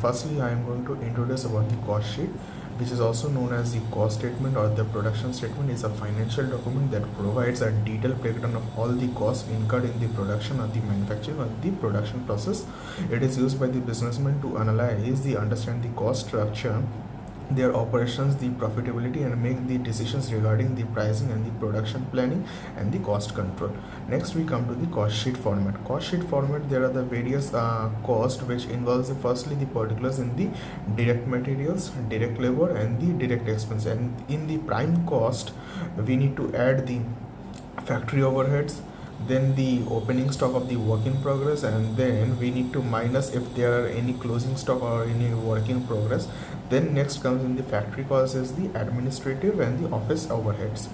Firstly, I am going to introduce about the cost sheet, which is also known as the cost statement or the production statement. Is a financial document that provides a detailed breakdown of all the costs incurred in the production or the manufacturing or the production process. It is used by the businessmen to analyze the understand the cost structure, their operations, the profitability, and make the decisions regarding the pricing and the production planning and the cost control. Next, we come to the cost sheet format. Cost sheet format, there are the various cost which involves firstly the particulars in the direct materials, direct labor, and the direct expense. And in the prime cost, we need to add the factory overheads, then the opening stock of the work in progress, and then we need to minus if there are any closing stock or any work in progress. Then next comes in the factory cost is the administrative and the office overheads.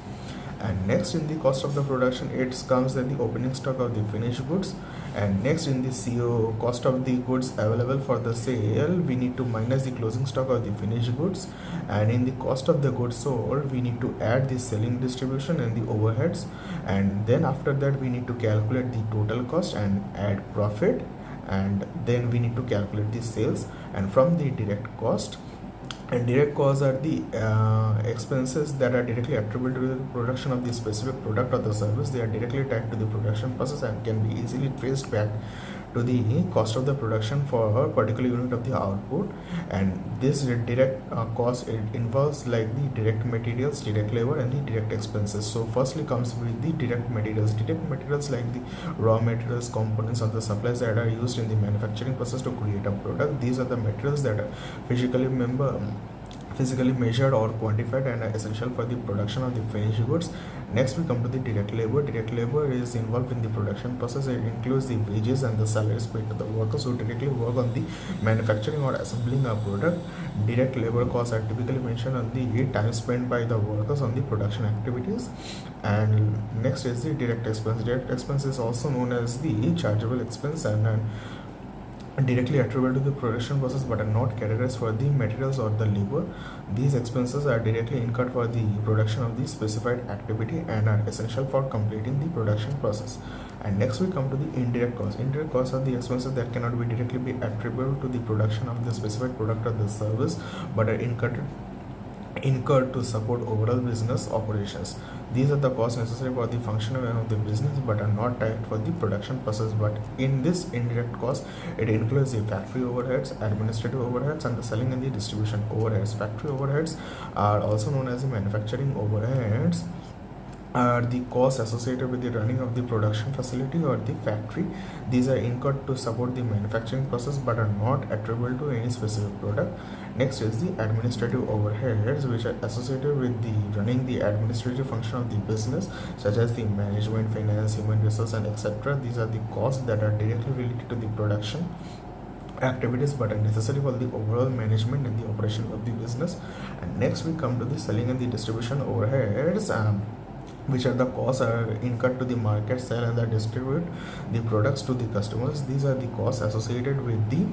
And next in the cost of the production, it comes at the opening stock of the finished goods. And next in the CO cost of the goods available for the sale, we need to minus the closing stock of the finished goods. And in the cost of the goods sold, we need to add the selling, distribution, and the overheads. And then after that, we need to calculate the total cost and add profit. And then we need to calculate the sales. And from the direct cost, and direct costs are the expenses that are directly attributed to the production of the specific product or the service. They are directly tied to the production process and can be easily traced back to the cost of the production for a particular unit of the output. And this direct cost, it involves like the direct materials, direct labor, and the direct expenses. So firstly comes with the direct materials. Direct materials like the raw materials, components, or the supplies that are used in the manufacturing process to create a product. These are the materials that are physically measured or quantified and are essential for the production of the finished goods. Next, we come to the direct labor. Direct labor is involved in the production process. It includes the wages and the salaries paid to the workers who directly work on the manufacturing or assembling a product. Direct labor costs are typically mentioned on the time spent by the workers on the production activities. And next is the direct expense. Direct expense is also known as the chargeable expense and directly attributed to the production process but are not categorized for the materials or the labor. These expenses are directly incurred for the production of the specified activity and are essential for completing the production process. And next we come to the indirect costs. Indirect costs are the expenses that cannot be directly be attributed to the production of the specified product or the service but are incurred to support overall business operations. These are the costs necessary for the functioning of the business but are not tied for the production process. But in this indirect cost, it includes the factory overheads, administrative overheads, and the selling and the distribution overheads. Factory overheads are also known as the manufacturing overheads, are the costs associated with the running of the production facility or the factory. These are incurred to support the manufacturing process but are not attributable to any specific product. Next is the administrative overheads, which are associated with the running the administrative function of the business, such as the management, finance, human resource, and etc. These are the costs that are directly related to the production activities but are necessary for the overall management and the operation of the business. And next we come to the selling and the distribution overheads, which are the costs are incurred to the market, sell, and distribute the products to the customers. These are the costs associated with the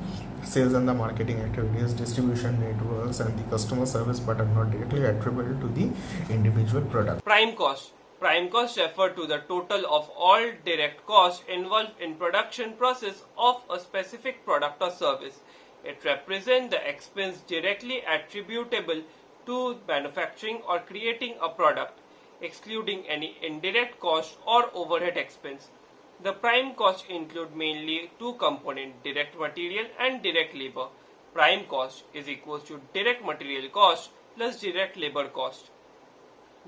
sales and the marketing activities, distribution networks, and the customer service but are not directly attributable to the individual product. Prime cost. Prime costs refer to the total of all direct costs involved in production process of a specific product or service. It represents the expense directly attributable to manufacturing or creating a product, excluding any indirect cost or overhead expense. The prime costs include mainly two components, direct material and direct labor. Prime cost is equals to direct material cost plus direct labor cost.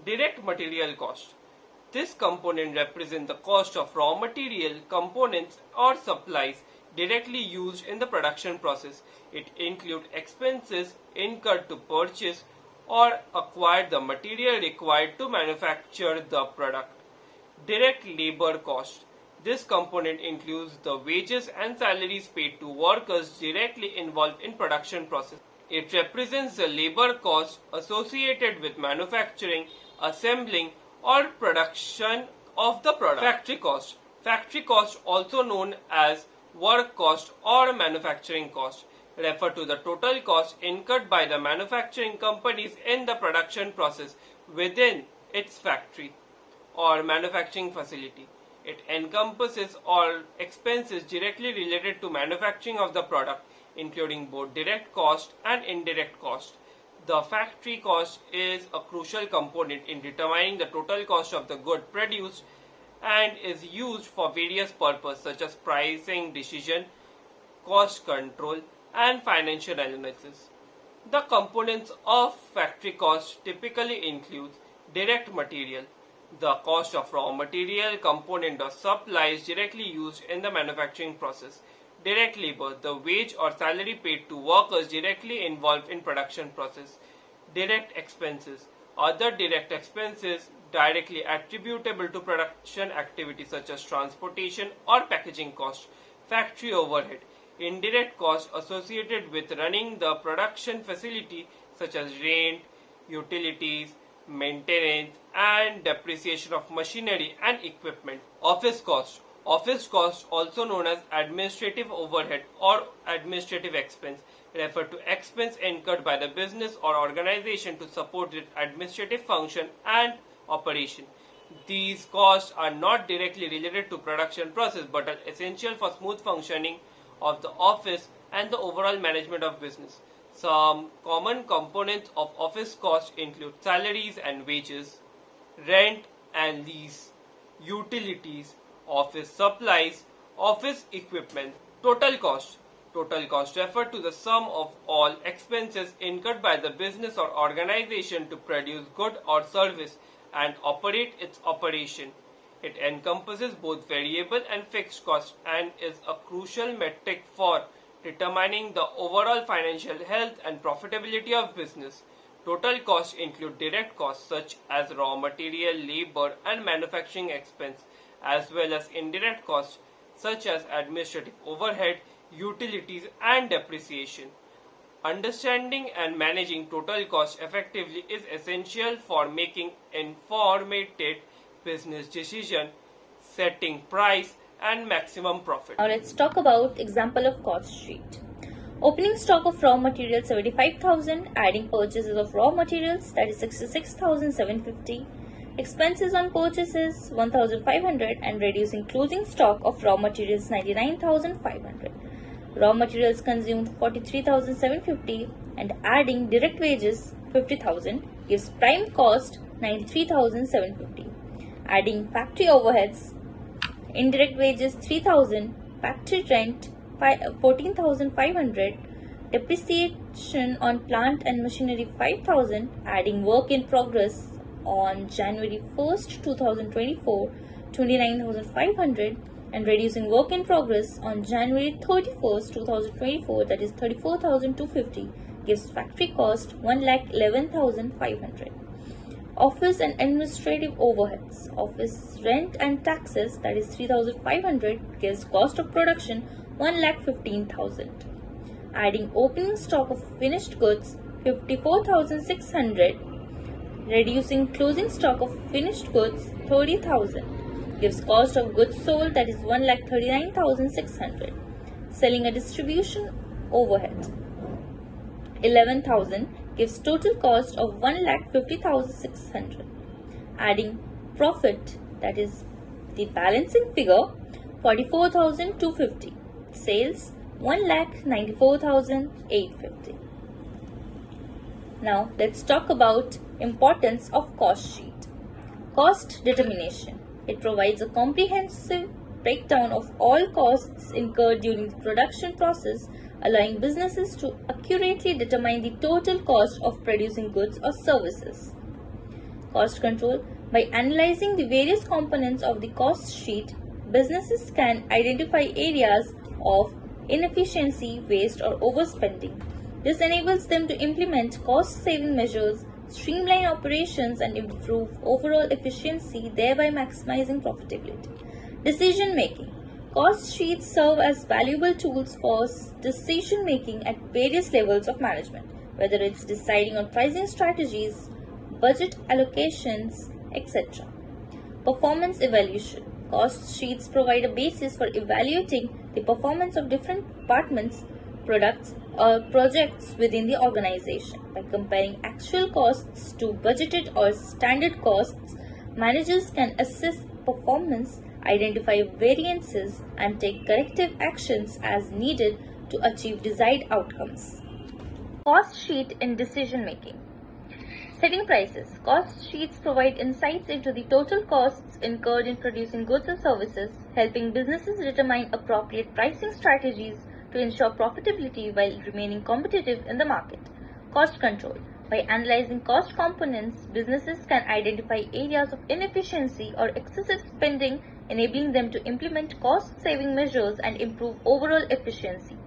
Direct material cost. This component represents the cost of raw material, components, or supplies directly used in the production process. It includes expenses incurred to purchase or acquire the material required to manufacture the product. Direct labor cost. This component includes the wages and salaries paid to workers directly involved in production process. It represents the labor cost associated with manufacturing, assembling, or production of the product. Factory cost. Factory cost, also known as work cost or manufacturing cost, refer to the total cost incurred by the manufacturing companies in the production process within its factory or manufacturing facility. It encompasses all expenses directly related to manufacturing of the product, including both direct cost and indirect cost. The factory cost is a crucial component in determining the total cost of the good produced and is used for various purposes such as pricing decision, cost control, and financial analysis. The components of factory cost typically include direct material, the cost of raw material, component or supplies directly used in the manufacturing process. Direct labor, the wage or salary paid to workers directly involved in production process. Direct expenses, other direct expenses directly attributable to production activities such as transportation or packaging cost. Factory overhead, indirect costs associated with running the production facility such as rent, utilities, maintenance, and depreciation of machinery and equipment. Office cost. Office cost, also known as administrative overhead or administrative expense, refer to expense incurred by the business or organization to support its administrative function and operation. These costs are not directly related to production process but are essential for smooth functioning of the office and the overall management of business. Some common components of office costs include salaries and wages, rent and lease, utilities, office supplies, office equipment. Total cost. Total cost refers to the sum of all expenses incurred by the business or organization to produce good or service and operate its operation. It encompasses both variable and fixed costs and is a crucial metric for determining the overall financial health and profitability of business. Total costs include direct costs such as raw material, labor, and manufacturing expense, as well as indirect costs such as administrative overhead, utilities, and depreciation. Understanding and managing total cost effectively is essential for making informed business decision, setting price and maximum profit. Now let's talk about example of cost sheet. Opening stock of raw materials 75,000, adding purchases of raw materials that is 66,750, expenses on purchases 1,500 and reducing closing stock of raw materials 99,500. Raw materials consumed 43,750 and adding direct wages 50,000 gives prime cost 93,750. Adding factory overheads, indirect wages 3,000, factory rent 14,500, depreciation on plant and machinery 5,000, adding work in progress on January 1st, 2024 29,500 and reducing work in progress on January 31st, 2024 that is 34,250 gives factory cost 1,11,500. Office and administrative overheads, office rent and taxes that is 3,500 gives cost of production 1,15,000. Adding opening stock of finished goods 54,600, reducing closing stock of finished goods 30,000 gives cost of goods sold that is 1,39,600. Selling a distribution overhead 11,000 gives total cost of 1,50,600. Adding profit that is the balancing figure 44,250. Sales 1,94,850. Now let's talk about importance of cost sheet. Cost determination. It provides a comprehensive breakdown of all costs incurred during the production process, allowing businesses to accurately determine the total cost of producing goods or services. Cost control. By analyzing the various components of the cost sheet, businesses can identify areas of inefficiency, waste, or overspending. This enables them to implement cost-saving measures, streamline operations, and improve overall efficiency, thereby maximizing profitability. Decision making. Cost sheets serve as valuable tools for decision making at various levels of management, whether it's deciding on pricing strategies, budget allocations, etc. Performance evaluation. Cost sheets provide a basis for evaluating the performance of different departments, products, or projects within the organization. By comparing actual costs to budgeted or standard costs, managers can assess performance, identify variances, and take corrective actions as needed to achieve desired outcomes. Cost sheet in decision making. Setting prices. Cost sheets provide insights into the total costs incurred in producing goods and services, helping businesses determine appropriate pricing strategies to ensure profitability while remaining competitive in the market. Cost control. By analyzing cost components, businesses can identify areas of inefficiency or excessive spending, enabling them to implement cost-saving measures and improve overall efficiency.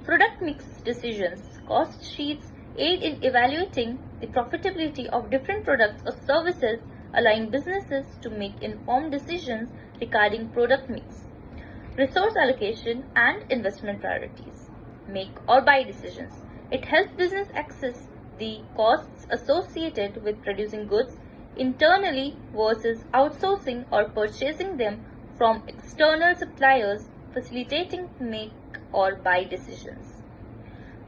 Product mix decisions. Cost sheets aid in evaluating the profitability of different products or services, allowing businesses to make informed decisions regarding product mix. Resource allocation and investment priorities. Make or buy decisions. It helps business access the costs associated with producing goods internally versus outsourcing or purchasing them from external suppliers, facilitating make or buy decisions.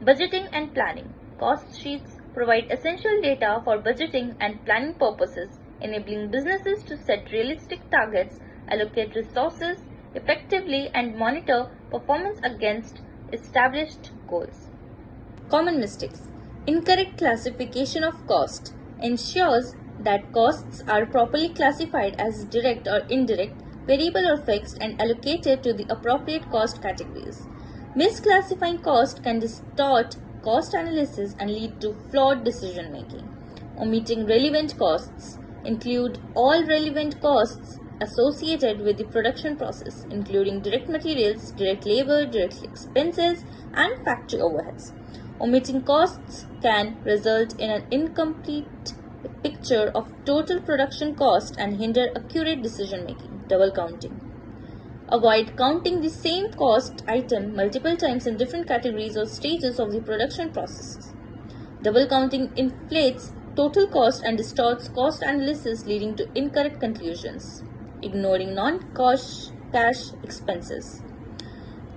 Budgeting and planning. Cost sheets provide essential data for budgeting and planning purposes, enabling businesses to set realistic targets, allocate resources effectively, and monitor performance against established goals. Common mistakes. Incorrect classification of cost ensures that costs are properly classified as direct or indirect, variable or fixed, and allocated to the appropriate cost categories. Misclassifying cost can distort cost analysis and lead to flawed decision making. Omitting relevant costs. Include all relevant costs associated with the production process, including direct materials, direct labor, direct expenses, and factory overheads. Omitting costs can result in an incomplete picture of total production cost and hinder accurate decision making. Double counting. Avoid counting the same cost item multiple times in different categories or stages of the production process. Double counting inflates total cost and distorts cost analysis, leading to incorrect conclusions. Ignoring non-cash expenses.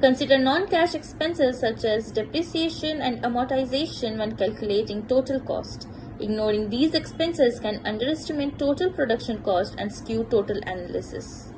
Consider non-cash expenses such as depreciation and amortization when calculating total cost. Ignoring these expenses can underestimate total production cost and skew total analysis.